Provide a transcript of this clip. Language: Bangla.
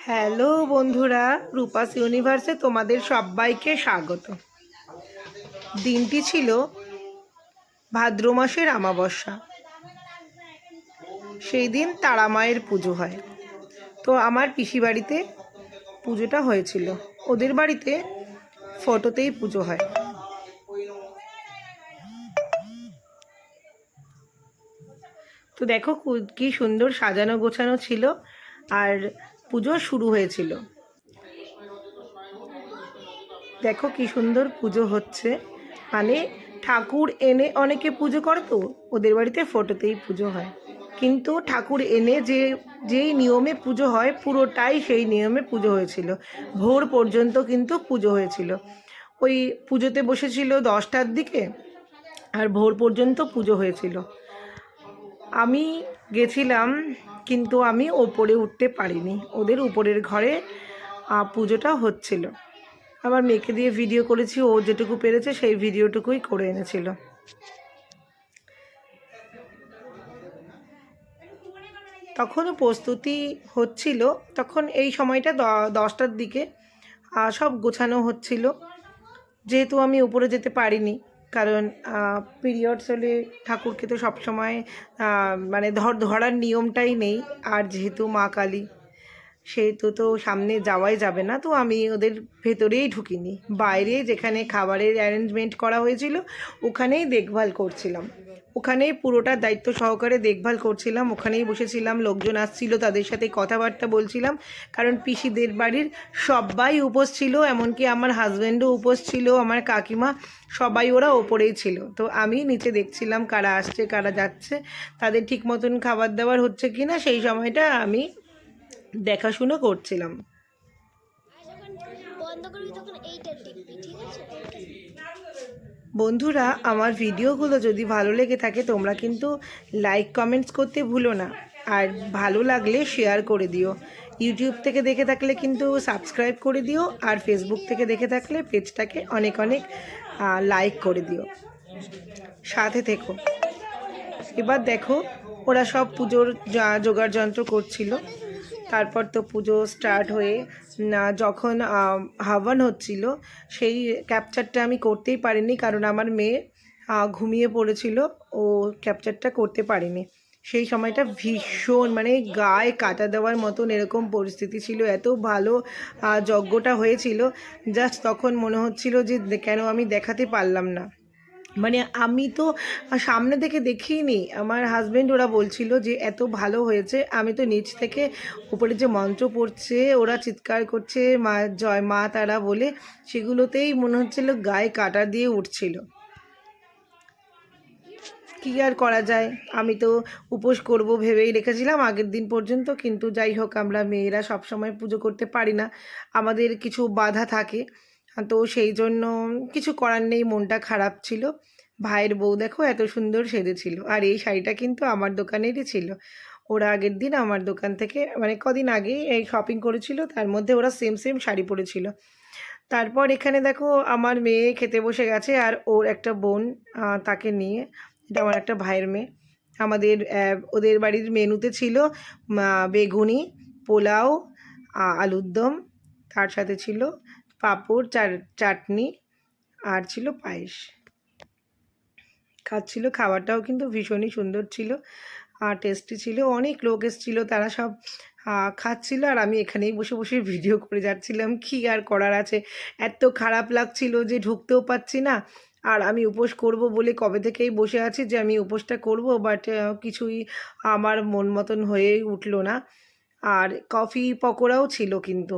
হ্যালো বন্ধুরা, রূপাস ইউনিভার্সে তোমাদের সবাইকে স্বাগত। দিনটি ছিল ভাদ্র মাসের অমাবস্যা। সেই দিন তারা মায়ের পুজো হয়। তো আমার পিসি বাড়িতে পুজোটা হয়েছিল। ওদের বাড়িতে ফটোতেই পুজো হয়। তো দেখো কি সুন্দর সাজানো গোছানো ছিল, আর পুজো শুরু হয়েছিল। দেখো কি সুন্দর পুজো হচ্ছে, মানে ঠাকুর এনে অনেকে পুজো করে, তো ওদের বাড়িতে ফটোতেই পুজো হয়। কিন্তু ঠাকুর এনে যেই নিয়মে পুজো হয় পুরোটাই সেই নিয়মে পুজো হয়েছিল। ভোর পর্যন্ত কিন্তু পুজো হয়েছিল। ওই পুজোতে বসেছিল 10টার দিকে, আর ভোর পর্যন্ত পুজো হয়েছিল। আমি গেছিলাম, কিন্তু আমি ওপরে উঠতে পারিনি। ওদের উপরের ঘরে পুজোটা হচ্ছিল। আমার মেয়েকে দিয়ে ভিডিও করেছি, ও যেটুকু পেরেছে সেই ভিডিওটুকুই করে এনেছিল। তখনও প্রস্তুতি হচ্ছিল, তখন এই সময়টা 10টার দিকে সব গোছানো হচ্ছিল। যেহেতু আমি উপরে যেতে পারিনি, কারণ পিরিয়ডস হলে ঠাকুরকে তো সবসময় মানে ধরার নিয়মটাই নেই। আর যেহেতু মা কালী, সেহেতু তো সামনে যাওয়াই যাবে না। তো আমি ওদের ভেতরেই ঢুকিনি, বাইরে যেখানে খাবারের অ্যারেঞ্জমেন্ট করা হয়েছিল ওখানেই দেখভাল করছিলাম। ওখানেই পুরোটা দায়িত্ব সহকারে দেখভাল করছিলাম। ওখানেই বসেছিলাম, লোকজন আসছিল, তাদের সাথে কথাবার্তা বলছিলাম। কারণ পিসিদের বাড়ির সবাই উপোস ছিল, এমনকি আমার হাজব্যান্ডও উপোস ছিল, আমার কাকিমা, সবাই ওরা ওপরেই ছিল। তো আমি নিচে দেখছিলাম কারা আসছে কারা যাচ্ছে, তাদের ঠিক মতন খাবার দাবার হচ্ছে কি না, সেই সময়টা আমি দেখাশুনো করছিলাম। বন্ধুরা, আমার ভিডিওগুলো যদি ভালো লেগে থাকে তোমরা কিন্তু লাইক কমেন্টস করতে ভুলো না, আর ভালো লাগলে শেয়ার করে দিও। ইউটিউব থেকে দেখে থাকলে কিন্তু সাবস্ক্রাইব করে দিও, আর ফেসবুক থেকে দেখে থাকলে পেজটাকে অনেক অনেক লাইক করে দিও। সাথে থেকো। এবার দেখো, ওরা সব পুজোর জোগাড় যন্ত্র করছিল। তারপর তো পুজো স্টার্ট হয়ে যখন হাওয়ান হচ্ছিল, সেই ক্যাপচারটা আমি করতেই পারিনি, কারণ আমার মেয়ে ঘুমিয়ে পড়েছিল, ও ক্যাপচারটা করতে পারিনি। সেই সময়টা ভীষণ, মানে গায়ে কাটা দেওয়ার মতন এরকম পরিস্থিতি ছিল। এত ভালো যজ্ঞটা হয়েছিল, জাস্ট তখন মনে হচ্ছিল যে কেন আমি দেখাতে পারলাম না। মানে আমি তো সামনে থেকে দেখিনি, আমার হাজব্যান্ড ওরা বলছিল যে এত ভালো হয়েছে। আমি তো নিচ থেকে উপরে যে মন্ত্র পড়ছে, ওরা চিৎকার করছে মা জয় মা তারা বলে, সেগুলোতেই মনে হচ্ছিল গায়ে কাটা দিয়ে উঠছিল। কী আর করা যায়, আমি তো উপোস করব ভেবেই রেখেছিলাম আগের দিন পর্যন্ত। কিন্তু যাই হোক, আমরা মেয়েরা সবসময় পুজো করতে পারি না, আমাদের কিছু বাধা থাকে। তো সেই জন্য কিছু করার নেই, মনটা খারাপ ছিল। ভাইয়ের বউ দেখো এত সুন্দর সেজেছিল, আর এই শাড়িটা কিন্তু আমার দোকানেরই ছিল। ওরা আগের দিন আমার দোকান থেকে, মানে কদিন আগে এই শপিং করেছিল, তার মধ্যে ওরা সেম সেম শাড়ি পরেছিল। তারপর এখানে দেখো আমার মেয়ে খেতে বসে গেছে, আর ওর একটা বোন তাকে নিয়ে। এটা আমার একটা ভাইয়ের মেয়ে। আমাদের ওদের বাড়ির মেনুতে ছিল বেগুনি, পোলাও, আলুর দম, তার সাথে ছিল পাঁপড়, চাটনি, আর ছিল পায়েস। খাচ্ছিল, খাবারটাও কিন্তু ভীষণই সুন্দর ছিল, আর টেস্টি ছিল। অনেক লোক এসেছিলো, তারা সব খাচ্ছিল, আর আমি এখানেই বসে বসে ভিডিও করে যাচ্ছিলাম। কী আর করার আছে, এত খারাপ লাগছিল যে ঢুকতেও পাচ্ছি না। আর আমি উপোস করব বলে কবে থেকেই বসে আছি যে আমি উপোসটা করব, বাট কিছুই আমার মন মতন হয়ে উঠলো না। আর কফি পকোড়াও ছিল কিন্তু।